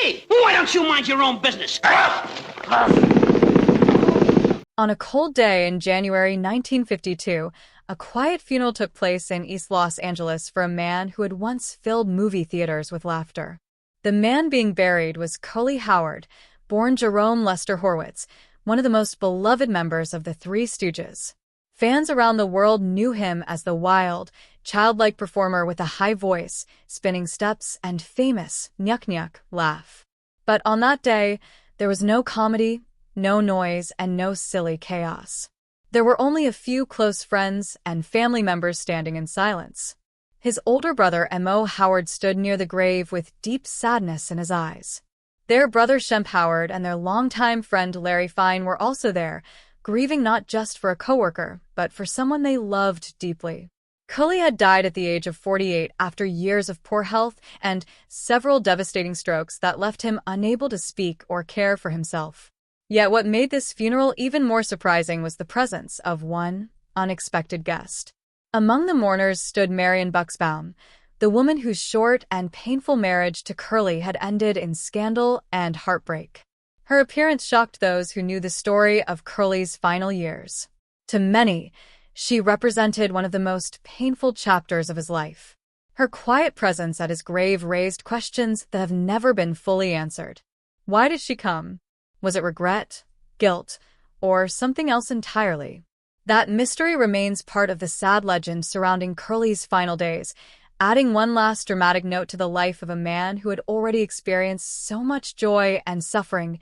Hey, why don't you mind your own business? On a cold day in January 1952, a quiet funeral took place in East Los Angeles for a man who had once filled movie theaters with laughter. The man being buried was Coley Howard, born Jerome Lester Horwitz, one of the most beloved members of the Three Stooges. Fans around the world knew him as the wild, childlike performer with a high voice, spinning steps, and famous nyuk-nyuk laugh. But on that day, there was no comedy, no noise, and no silly chaos. There were only a few close friends and family members standing in silence. His older brother, M.O. Howard, stood near the grave with deep sadness in his eyes. Their brother Shemp Howard and their longtime friend Larry Fine were also there, grieving not just for a coworker, but for someone they loved deeply. Coley had died at the age of 48 after years of poor health and several devastating strokes that left him unable to speak or care for himself. Yet what made this funeral even more surprising was the presence of one unexpected guest. Among the mourners stood Marion Buxbaum, the woman whose short and painful marriage to Curly had ended in scandal and heartbreak. Her appearance shocked those who knew the story of Curly's final years. To many, she represented one of the most painful chapters of his life. Her quiet presence at his grave raised questions that have never been fully answered. Why did she come? Was it regret, guilt, or something else entirely? That mystery remains part of the sad legend surrounding Curly's final days, adding one last dramatic note to the life of a man who had already experienced so much joy and suffering.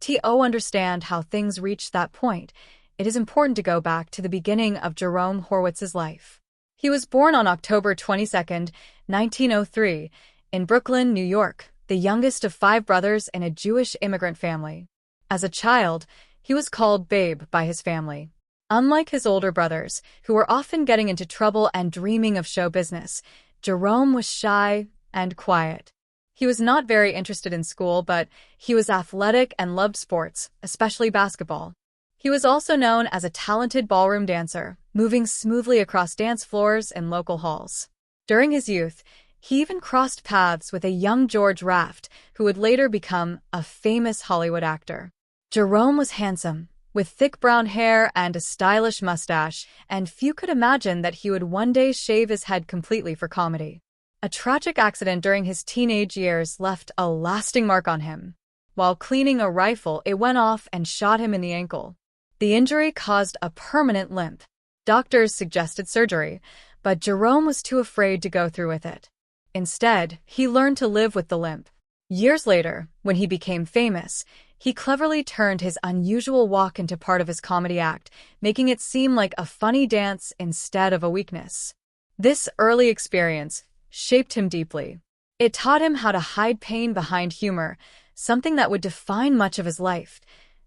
To understand how things reached that point, it is important to go back to the beginning of Jerome Horwitz's life. He was born on October 22, 1903, in Brooklyn, New York, the youngest of 5 brothers in a Jewish immigrant family. As a child, he was called Babe by his family. Unlike his older brothers, who were often getting into trouble and dreaming of show business, Jerome was shy and quiet. He was not very interested in school, but he was athletic and loved sports, especially basketball. He was also known as a talented ballroom dancer, moving smoothly across dance floors in local halls. During his youth, he even crossed paths with a young George Raft, who would later become a famous Hollywood actor. Jerome was handsome, with thick brown hair and a stylish mustache, and few could imagine that he would one day shave his head completely for comedy. A tragic accident during his teenage years left a lasting mark on him. While cleaning a rifle, it went off and shot him in the ankle. The injury caused a permanent limp. Doctors suggested surgery, but Jerome was too afraid to go through with it. Instead, he learned to live with the limp. Years later, when he became famous, he cleverly turned his unusual walk into part of his comedy act, making it seem like a funny dance instead of a weakness. This early experience shaped him deeply. It taught him how to hide pain behind humor, something that would define much of his life.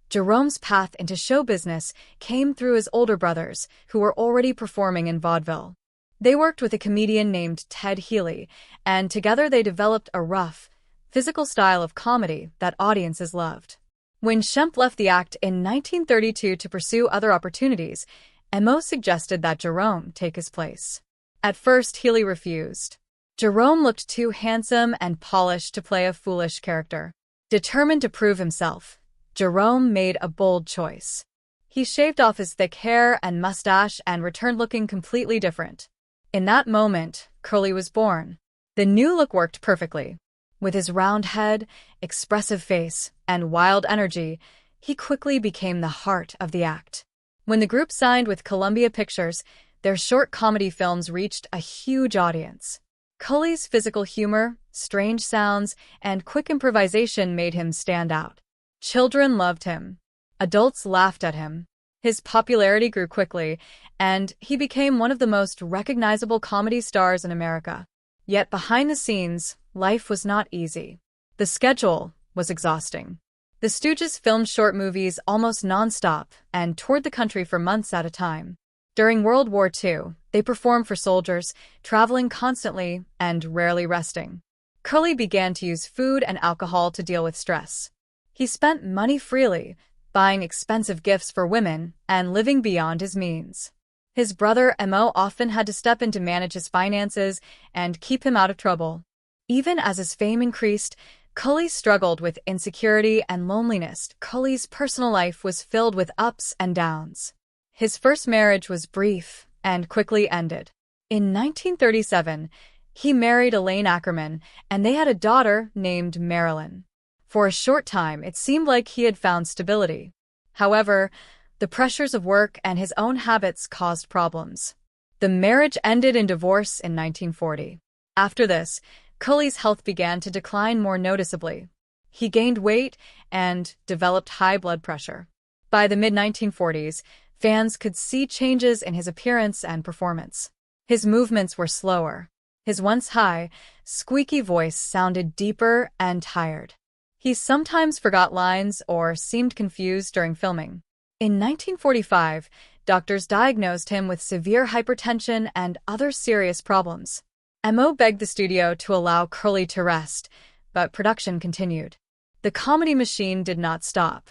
Jerome's path into show business came through his older brothers, who were already performing in vaudeville. They worked with a comedian named Ted Healy, and together they developed a rough, physical style of comedy that audiences loved. When Shemp left the act in 1932 to pursue other opportunities, M.O. suggested that Jerome take his place. At first, Healy refused. Jerome looked too handsome and polished to play a foolish character. Determined to prove himself, Jerome made a bold choice. He shaved off his thick hair and mustache and returned looking completely different. In that moment, Curly was born. The new look worked perfectly. With his round head, expressive face, and wild energy, he quickly became the heart of the act. When the group signed with Columbia Pictures, their short comedy films reached a huge audience. Curly's physical humor, strange sounds, and quick improvisation made him stand out. Children loved him. Adults laughed at him. His popularity grew quickly, and he became one of the most recognizable comedy stars in America. Yet behind the scenes, life was not easy. The schedule was exhausting. The Stooges filmed short movies almost nonstop and toured the country for months at a time. During World War II, they performed for soldiers, traveling constantly and rarely resting. Curly began to use food and alcohol to deal with stress. He spent money freely, buying expensive gifts for women and living beyond his means. His brother M.O. often had to step in to manage his finances and keep him out of trouble. Even as his fame increased, Cully struggled with insecurity and loneliness. Cully's personal life was filled with ups and downs. His first marriage was brief and quickly ended. In 1937, he married Elaine Ackerman, and they had a daughter named Marilyn. For a short time, it seemed like he had found stability. However, the pressures of work and his own habits caused problems. The marriage ended in divorce in 1940. After this, Cully's health began to decline more noticeably. He gained weight and developed high blood pressure. By the mid-1940s, fans could see changes in his appearance and performance. His movements were slower. His once high, squeaky voice sounded deeper and tired. He sometimes forgot lines or seemed confused during filming. In 1945, doctors diagnosed him with severe hypertension and other serious problems. Mo begged the studio to allow Cully to rest, but production continued. The comedy machine did not stop.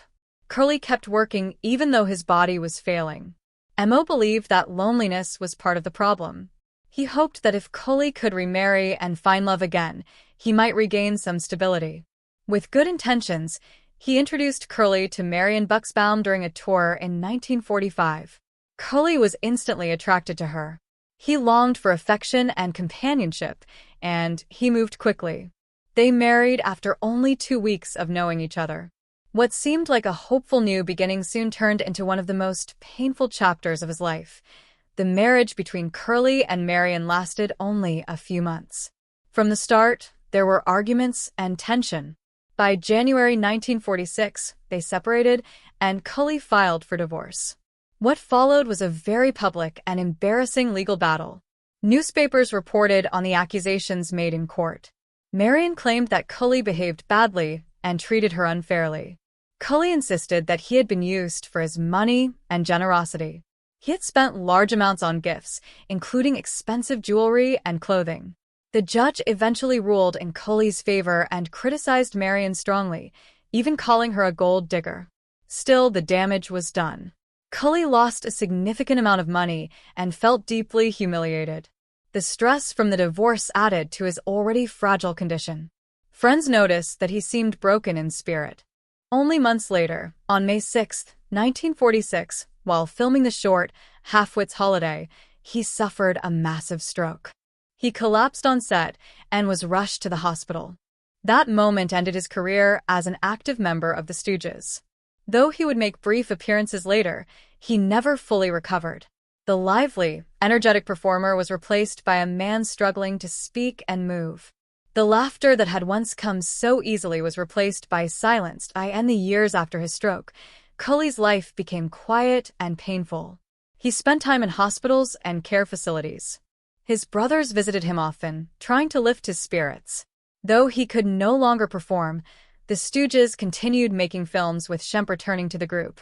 Cully kept working even though his body was failing. Mo believed that loneliness was part of the problem. He hoped that if Cully could remarry and find love again, he might regain some stability. With good intentions, he introduced Cully to Marion Buxbaum during a tour in 1945. Cully was instantly attracted to her. He longed for affection and companionship, and he moved quickly. They married after only 2 weeks of knowing each other. What seemed like a hopeful new beginning soon turned into one of the most painful chapters of his life. The marriage between Cully and Marion lasted only a few months. From the start, there were arguments and tension. By January 1946, they separated, and Cully filed for divorce. What followed was a very public and embarrassing legal battle. Newspapers reported on the accusations made in court. Marion claimed that Cully behaved badly and treated her unfairly. Cully insisted that he had been used for his money and generosity. He had spent large amounts on gifts, including expensive jewelry and clothing. The judge eventually ruled in Cully's favor and criticized Marion strongly, even calling her a gold digger. Still, the damage was done. Cully lost a significant amount of money and felt deeply humiliated. The stress from the divorce added to his already fragile condition. Friends noticed that he seemed broken in spirit. Only months later, on May 6, 1946, while filming the short Half-Wit's Holiday, he suffered a massive stroke. He collapsed on set and was rushed to the hospital. That moment ended his career as an active member of the Stooges. Though he would make brief appearances later, he never fully recovered. The lively, energetic performer was replaced by a man struggling to speak and move. The laughter that had once come so easily was replaced by silence. In the years after his stroke, Cully's life became quiet and painful. He spent time in hospitals and care facilities. His brothers visited him often, trying to lift his spirits. Though he could no longer perform, the Stooges continued making films with Shemp returning to the group.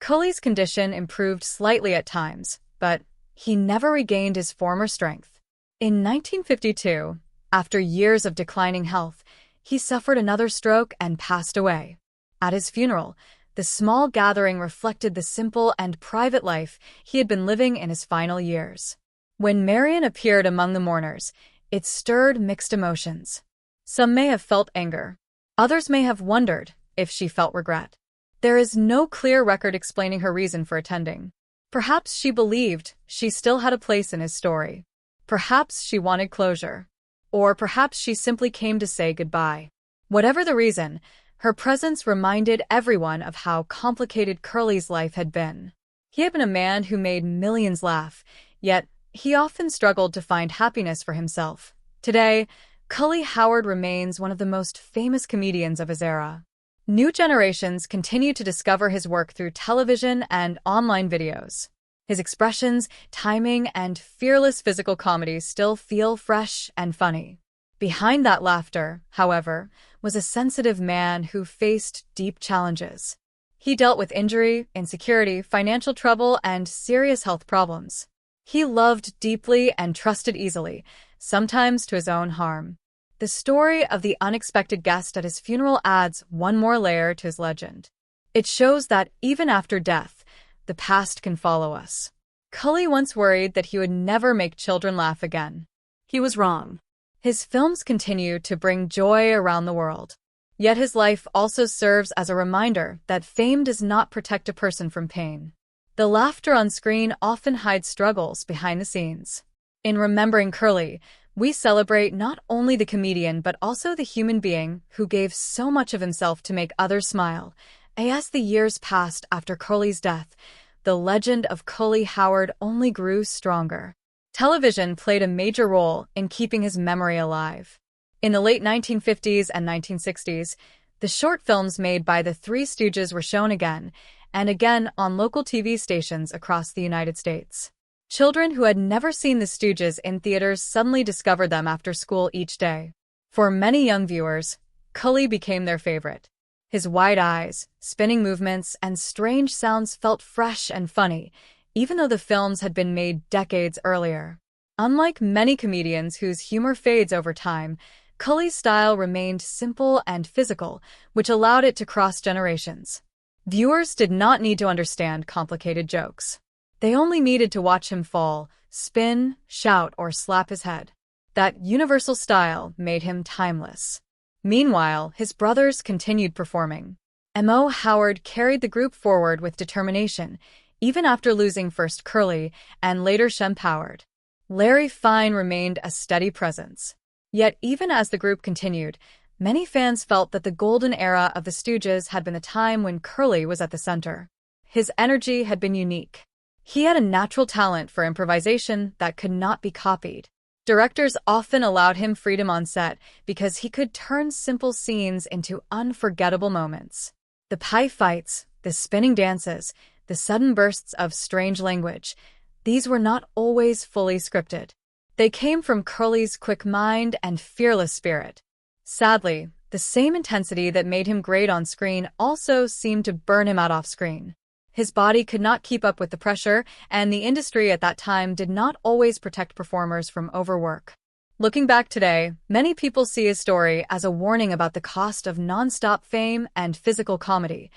Cully's condition improved slightly at times, but he never regained his former strength. In 1952, after years of declining health, he suffered another stroke and passed away. At his funeral, the small gathering reflected the simple and private life he had been living in his final years. When Marion appeared among the mourners, it stirred mixed emotions. Some may have felt anger. Others may have wondered if she felt regret. There is no clear record explaining her reason for attending. Perhaps she believed she still had a place in his story. Perhaps she wanted closure. Or perhaps she simply came to say goodbye. Whatever the reason, her presence reminded everyone of how complicated Cully's life had been. He had been a man who made millions laugh, yet he often struggled to find happiness for himself. Today, Cully Howard remains one of the most famous comedians of his era. New generations continue to discover his work through television and online videos. His expressions, timing, and fearless physical comedy still feel fresh and funny. Behind that laughter, however, was a sensitive man who faced deep challenges. He dealt with injury, insecurity, financial trouble, and serious health problems. He loved deeply and trusted easily, sometimes to his own harm. The story of the unexpected guest at his funeral adds one more layer to his legend. It shows that even after death, the past can follow us. Cully once worried that he would never make children laugh again. He was wrong. His films continue to bring joy around the world. Yet his life also serves as a reminder that fame does not protect a person from pain. The laughter on screen often hides struggles behind the scenes. In remembering Curly, we celebrate not only the comedian but also the human being who gave so much of himself to make others smile. As the years passed after Curly's death, the legend of Curly Howard only grew stronger. Television played a major role in keeping his memory alive. In the late 1950s and 1960s, the short films made by the Three Stooges were shown again and again on local TV stations across the United States. Children who had never seen the Stooges in theaters suddenly discovered them after school each day. For many young viewers, Curly became their favorite. His wide eyes, spinning movements, and strange sounds felt fresh and funny, even though the films had been made decades earlier. Unlike many comedians whose humor fades over time, Curly's style remained simple and physical, which allowed it to cross generations. Viewers did not need to understand complicated jokes. They only needed to watch him fall, spin, shout, or slap his head. That universal style made him timeless. Meanwhile, his brothers continued performing. M.O. Howard carried the group forward with determination, even after losing first Curly and later Shemp Howard. Larry Fine remained a steady presence. Yet even as the group continued, many fans felt that the golden era of the Stooges had been the time when Curly was at the center. His energy had been unique. He had a natural talent for improvisation that could not be copied. Directors often allowed him freedom on set because he could turn simple scenes into unforgettable moments. The pie fights, the spinning dances, the sudden bursts of strange language, these were not always fully scripted. They came from Curly's quick mind and fearless spirit. Sadly, the same intensity that made him great on screen also seemed to burn him out off screen. His body could not keep up with the pressure, and the industry at that time did not always protect performers from overwork. Looking back today, many people see his story as a warning about the cost of non-stop fame and physical comedy.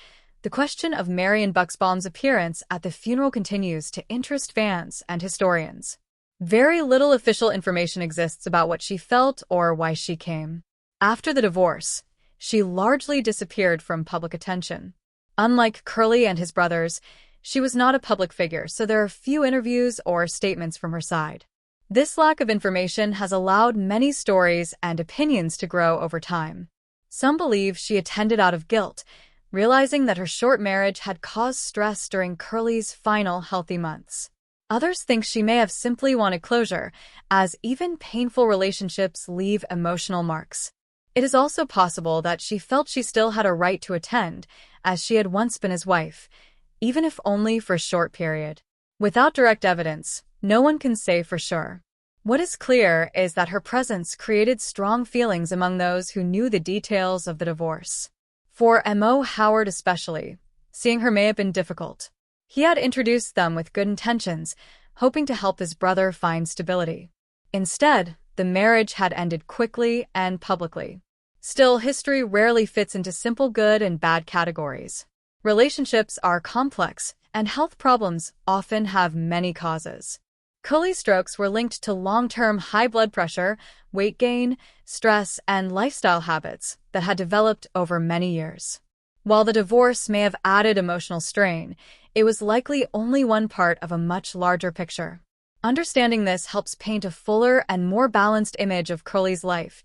The question of Marion Buxbaum's appearance at the funeral continues to interest fans and historians. Very little official information exists about what she felt or why she came. After the divorce, she largely disappeared from public attention. Unlike Curly and his brothers, she was not a public figure, so there are few interviews or statements from her side. This lack of information has allowed many stories and opinions to grow over time. Some believe she attended out of guilt, realizing that her short marriage had caused stress during Curly's final healthy months. Others think she may have simply wanted closure, as even painful relationships leave emotional marks. It is also possible that she felt she still had a right to attend, as she had once been his wife, even if only for a short period. Without direct evidence, no one can say for sure. What is clear is that her presence created strong feelings among those who knew the details of the divorce. For M.O. Howard especially, seeing her may have been difficult. He had introduced them with good intentions, hoping to help his brother find stability. Instead, the marriage had ended quickly and publicly. Still, history rarely fits into simple good and bad categories. Relationships are complex, and health problems often have many causes. Curly's strokes were linked to long-term high blood pressure, weight gain, stress, and lifestyle habits that had developed over many years. While the divorce may have added emotional strain, it was likely only one part of a much larger picture. Understanding this helps paint a fuller and more balanced image of Curly's life.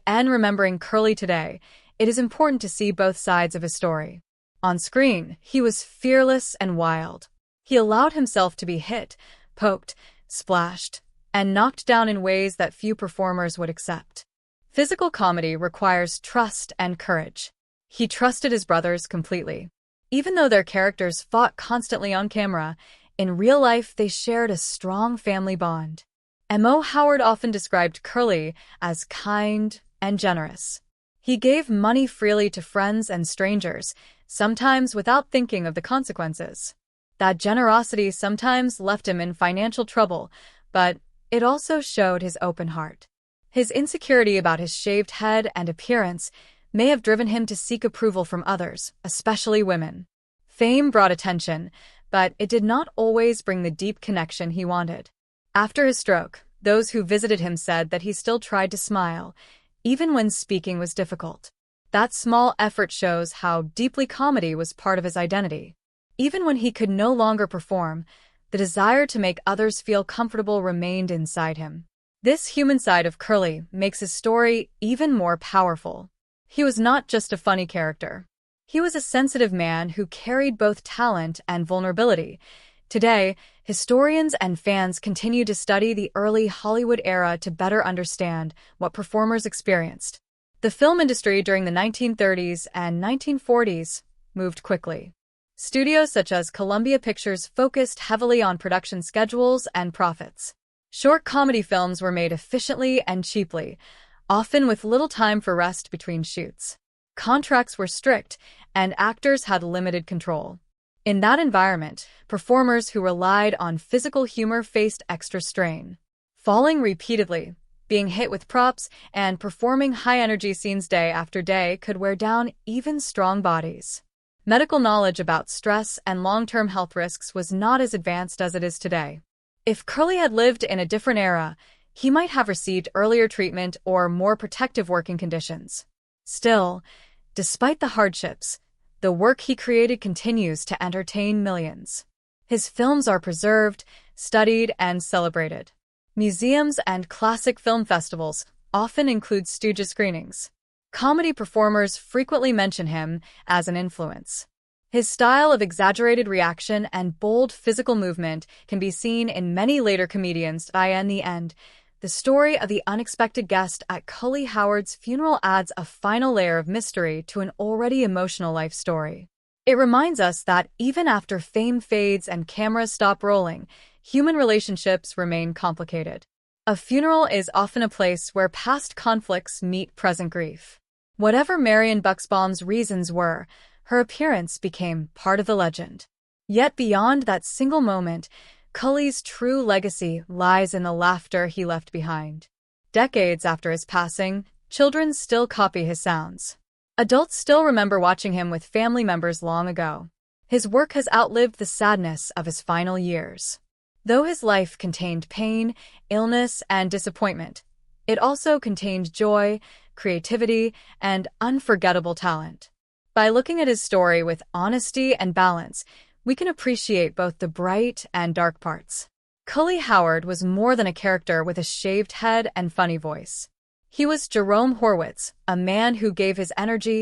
Remembering Curly today, it is important to see both sides of his story. On screen, he was fearless and wild. He allowed himself to be hit, poked, splashed, and knocked down in ways that few performers would accept. Physical comedy requires trust and courage. He trusted his brothers completely. Even though their characters fought constantly on camera, in real life they shared a strong family bond. M.O. Howard often described Curly as kind and generous. He gave money freely to friends and strangers, sometimes without thinking of the consequences. That generosity sometimes left him in financial trouble, but it also showed his open heart. His insecurity about his shaved head and appearance may have driven him to seek approval from others, especially women. Fame brought attention, but it did not always bring the deep connection he wanted. After his stroke, those who visited him said that he still tried to smile, even when speaking was difficult. That small effort shows how deeply comedy was part of his identity. Even when he could no longer perform, the desire to make others feel comfortable remained inside him. This human side of Curly makes his story even more powerful. He was not just a funny character. He was a sensitive man who carried both talent and vulnerability. Today, historians and fans continue to study the early Hollywood era to better understand what performers experienced. The film industry during the 1930s and 1940s moved quickly. Studios such as Columbia Pictures focused heavily on production schedules and profits. Short comedy films were made efficiently and cheaply, often with little time for rest between shoots. Contracts were strict, and actors had limited control. In that environment, performers who relied on physical humor faced extra strain. Falling repeatedly, being hit with props, and performing high-energy scenes day after day could wear down even strong bodies. Medical knowledge about stress and long-term health risks was not as advanced as it is today. If Curly had lived in a different era, he might have received earlier treatment or more protective working conditions. Still, despite the hardships, the work he created continues to entertain millions. His films are preserved, studied, and celebrated. Museums and classic film festivals often include Stooges screenings. Comedy performers frequently mention him as an influence. His style of exaggerated reaction and bold physical movement can be seen in many later comedians. In the end, the story of the unexpected guest at Cully Howard's funeral adds a final layer of mystery to an already emotional life story. It reminds us that even after fame fades and cameras stop rolling, human relationships remain complicated. A funeral is often a place where past conflicts meet present grief. Whatever Marion Buxbaum's reasons were, her appearance became part of the legend. Yet beyond that single moment, Cully's true legacy lies in the laughter he left behind. Decades after his passing, children still copy his sounds. Adults still remember watching him with family members long ago. His work has outlived the sadness of his final years. Though his life contained pain, illness, and disappointment, it also contained joy, creativity, and unforgettable talent. By looking at his story with honesty and balance, we can appreciate both the bright and dark parts. Cully Howard was more than a character with a shaved head and funny voice. He was Jerome Horwitz, a man who gave his energy